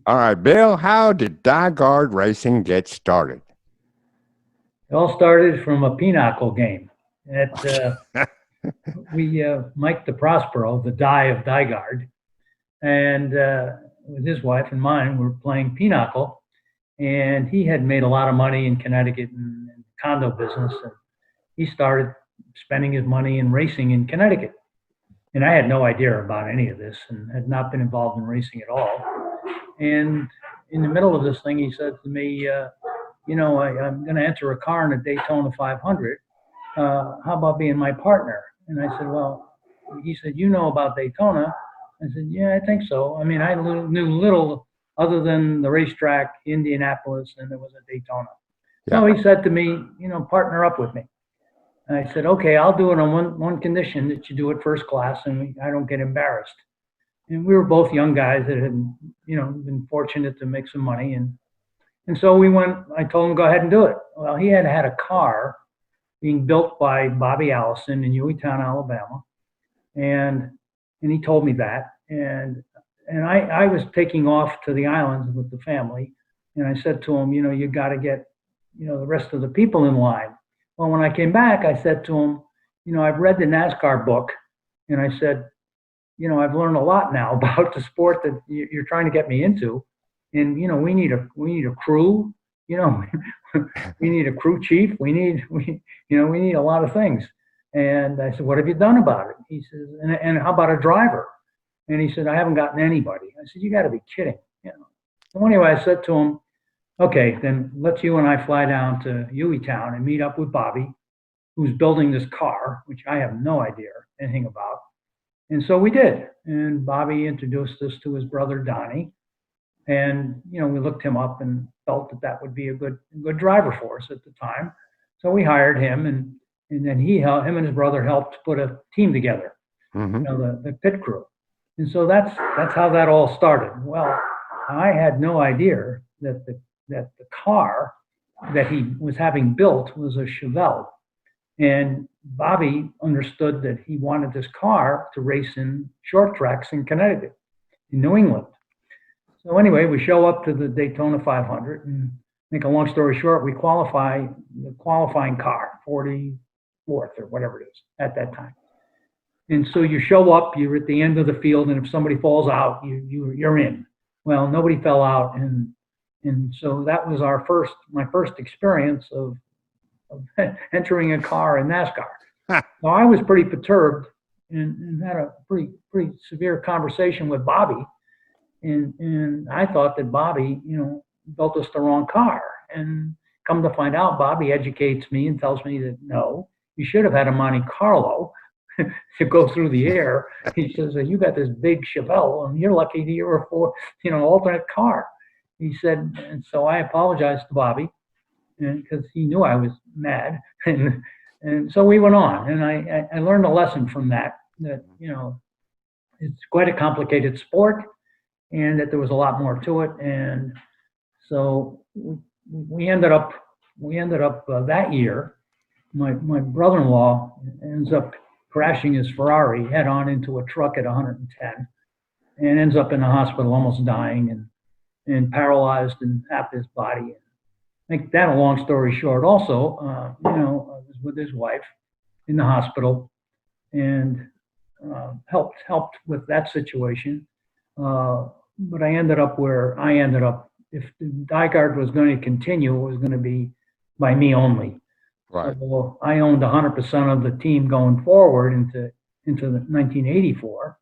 All right, Bill, how did DiGard Racing get started? It all started from a pinochle game. At we Mike the Prospero, the Die of DiGard, and with his wife and mine, we were playing pinochle, and he had made a lot of money in Connecticut and condo business, and he started spending his money in racing in Connecticut. And I had no idea about any of this and had not been involved in racing at all. And in the middle of this thing, he said to me, I'm going to enter a car in a Daytona 500. How about being my partner? And I said, well, he said, you know about Daytona? I said, yeah, I think so. I mean, I knew little other than the racetrack, Indianapolis, and there was a Daytona. Yeah. So he said to me, partner up with me. And I said, okay, I'll do it on one condition, that you do it first class and I don't get embarrassed. And we were both young guys that had, been fortunate to make some money. And so we went, I told him, go ahead and do it. Well, he had a car being built by Bobby Allison in Hueytown, Alabama. And he told me that. And I was taking off to the islands with the family. And I said to him, you got to get, the rest of the people in line. Well, when I came back, I said to him, I've read the NASCAR book. And I said, I've learned a lot now about the sport that you're trying to get me into. And, we need a crew, we need a crew chief. We need a lot of things. And I said, what have you done about it? He says, and how about a driver? And he said, I haven't gotten anybody. I said, you got to be kidding. So anyway, I said to him, okay, then let's you and I fly down to Hueytown and meet up with Bobby, who's building this car, which I have no idea anything about. And so we did. And Bobby introduced us to his brother, Donnie. And, we looked him up and felt that would be a good driver for us at the time. So we hired him, and then him and his brother helped put a team together, Mm-hmm. the pit crew. And so that's how that all started. Well, I had no idea that the car that he was having built was a Chevelle. And Bobby understood that he wanted this car to race in short tracks in Connecticut, in New England. So anyway, we show up to the Daytona 500, and make a long story short, we qualify the qualifying car, 44th or whatever it is at that time. And so you show up, you're at the end of the field, and if somebody falls out, you're in. Well, nobody fell out, and so that was my first experience of entering a car in NASCAR. So I was pretty perturbed and had a pretty severe conversation with Bobby. And I thought that Bobby, built us the wrong car. And come to find out, Bobby educates me and tells me that, no, you should have had a Monte Carlo to go through the air. He says, you got this big Chevelle, and you're lucky that you were for, alternate car. He said, and so I apologized to Bobby, and because he knew I was mad. And so we went on, and I learned a lesson from that, it's quite a complicated sport, and that there was a lot more to it. And so we ended up that year, my brother-in-law ends up crashing his Ferrari head on into a truck at 110, and ends up in the hospital almost dying and paralyzed in half his body. Make that a long story short, also, I was with his wife in the hospital, and helped with that situation. But I ended up where I ended up. If the DiGard was going to continue, it was going to be by me only. Right. So I owned 100% of the team going forward into the 1984.